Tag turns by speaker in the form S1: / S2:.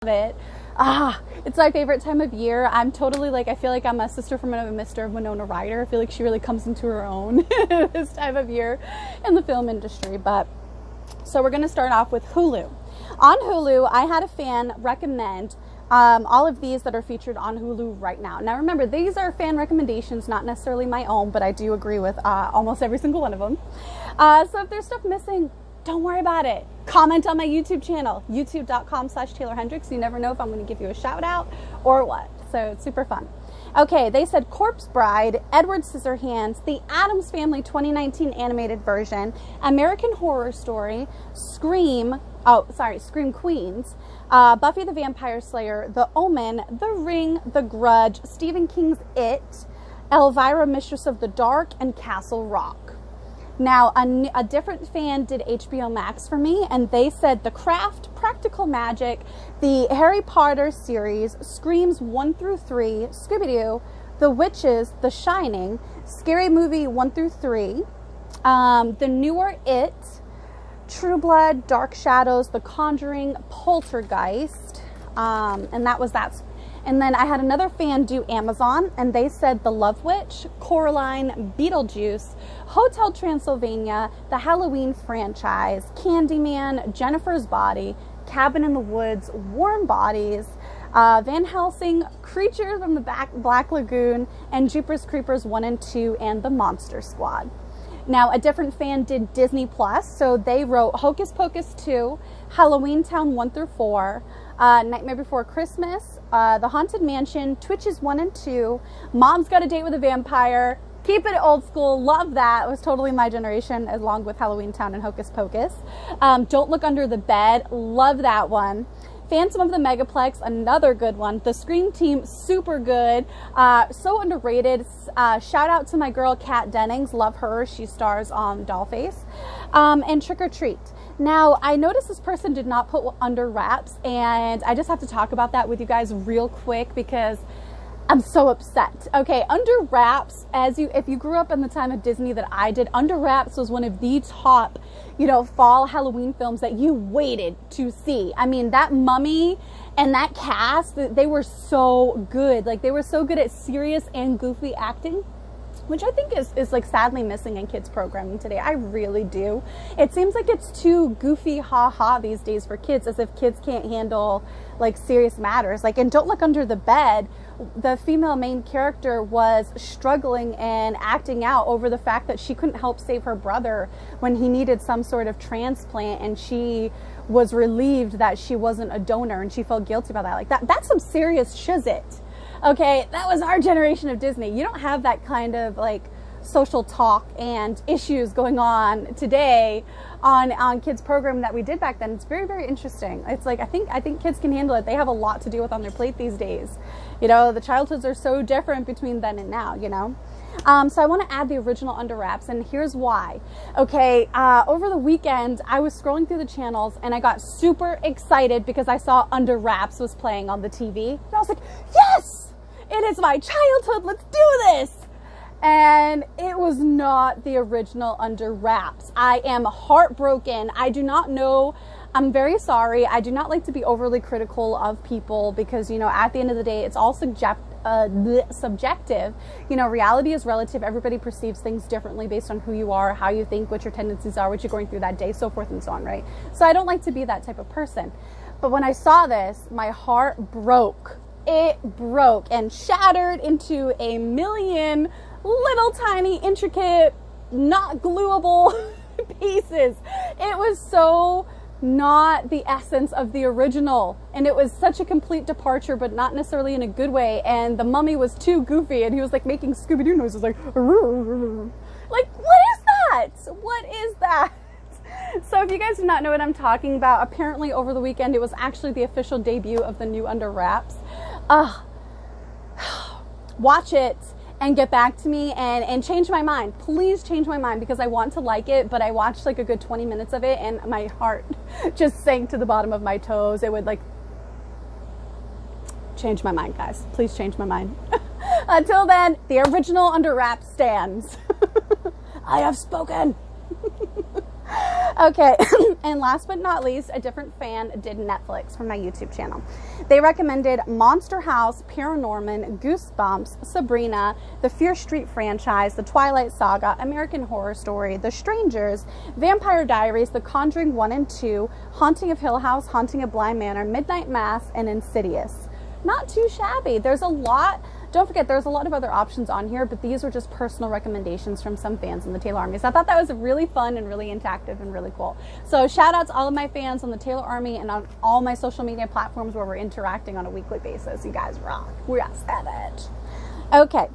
S1: it. It's my favorite time of year. I'm totally like, I feel like I'm a sister from another mister of Winona Ryder. I feel like she really comes into her own this time of year in the film industry. But so we're going to start off with Hulu. On Hulu, I had a fan recommend all of these that are featured on Hulu right now. Now remember, these are fan recommendations, not necessarily my own, but I do agree with almost every single one of them. So if there's stuff missing, don't worry about it. Comment on my YouTube channel, youtube.com/Taeler Hendrix. You never know if I'm going to give you a shout out or what. So it's super fun. Okay, they said Corpse Bride, Edward Scissorhands, The Addams Family 2019 animated version, American Horror Story, Scream Queens, Buffy the Vampire Slayer, The Omen, The Ring, The Grudge, Stephen King's It, Elvira, Mistress of the Dark, and Castle Rock. Now, a different fan did HBO Max for me, and they said The Craft, Practical Magic, the Harry Potter series, Screams 1 through 3, Scooby-Doo, The Witches, The Shining, Scary Movie 1 through 3, the newer It, True Blood, Dark Shadows, The Conjuring, Poltergeist, and that was that. And then I had another fan do Amazon, and they said The Love Witch, Coraline, Beetlejuice, Hotel Transylvania, the Halloween franchise, Candyman, Jennifer's Body, Cabin in the Woods, Warm Bodies, Van Helsing, Creatures from the Black Lagoon, and Jeepers Creepers 1 and 2, and The Monster Squad. Now, a different fan did Disney Plus, so they wrote Hocus Pocus 2, Halloween Town 1 through 4, Nightmare Before Christmas, The Haunted Mansion, Twitches 1 and 2, Mom's Got a Date with a Vampire, keep it old school, love that. It was totally my generation, along with Halloween Town and Hocus Pocus. Don't Look Under the Bed, love that one. Phantom of the Megaplex, another good one. The Scream Team, super good. So underrated. Shout out to my girl, Kat Dennings. Love her. She stars on Dollface. And Trick or Treat. Now, I noticed this person did not put Under Wraps, and I just have to talk about that with you guys real quick because I'm so upset. Okay, Under Wraps, if you grew up in the time of Disney that I did, Under Wraps was one of the top, fall Halloween films that you waited to see. I mean, that Mummy and that cast, they were so good. Like, they were so good at serious and goofy acting, which I think is like sadly missing in kids programming today. I really do. It seems like it's too goofy ha-ha these days for kids, as if kids can't handle like serious matters. Like in Don't Look Under the Bed, the female main character was struggling and acting out over the fact that she couldn't help save her brother when he needed some sort of transplant, and she was relieved that she wasn't a donor, and she felt guilty about that. Like that's some serious shizit. Okay, that was our generation of Disney. You don't have that kind of like social talk and issues going on today on kids programming that we did back then. It's very, very interesting. It's like I think kids can handle it. They have a lot to deal with on their plate these days. The childhoods are so different between then and now, So I want to add the original Under Wraps, and here's why. Okay, over the weekend, I was scrolling through the channels, and I got super excited because I saw Under Wraps was playing on the TV. And I was like, yes! It is my childhood, let's do this! And it was not the original Under Wraps. I am heartbroken. I do not know. I'm very sorry. I do not like to be overly critical of people because, at the end of the day, it's all subjective. Reality is relative. Everybody perceives things differently based on who you are, how you think, what your tendencies are, what you're going through that day, so forth and so on, right? So I don't like to be that type of person. But when I saw this, my heart broke. It broke and shattered into a million little tiny, intricate, not gluable pieces. It was so not the essence of the original, and it was such a complete departure, but not necessarily in a good way. And the mummy was too goofy, and he was like making Scooby-Doo noises, like what is that? So if you guys do not know what I'm talking about, apparently over the weekend it was actually the official debut of the new Under Wraps. Watch it and get back to me and change my mind. Please change my mind, because I want to like it, but I watched like a good 20 minutes of it and my heart just sank to the bottom of my toes. It would like change my mind, guys. Please change my mind. Until then, the original Under Wraps stands. I have spoken. Okay, and last but not least, a different fan did Netflix from my YouTube channel. They recommended Monster House, Paranorman, Goosebumps, Sabrina, the Fear Street franchise, The Twilight Saga, American Horror Story, The Strangers, Vampire Diaries, The Conjuring 1 and 2, Haunting of Hill House, Haunting of Bly Manor, Midnight Mass, and Insidious. Not too shabby. There's a lot. Don't forget, there's a lot of other options on here, but these were just personal recommendations from some fans in the Taeler Army. So I thought that was really fun and really interactive and really cool. So shout out to all of my fans on the Taeler Army and on all my social media platforms where we're interacting on a weekly basis. You guys rock. We are savage. Okay,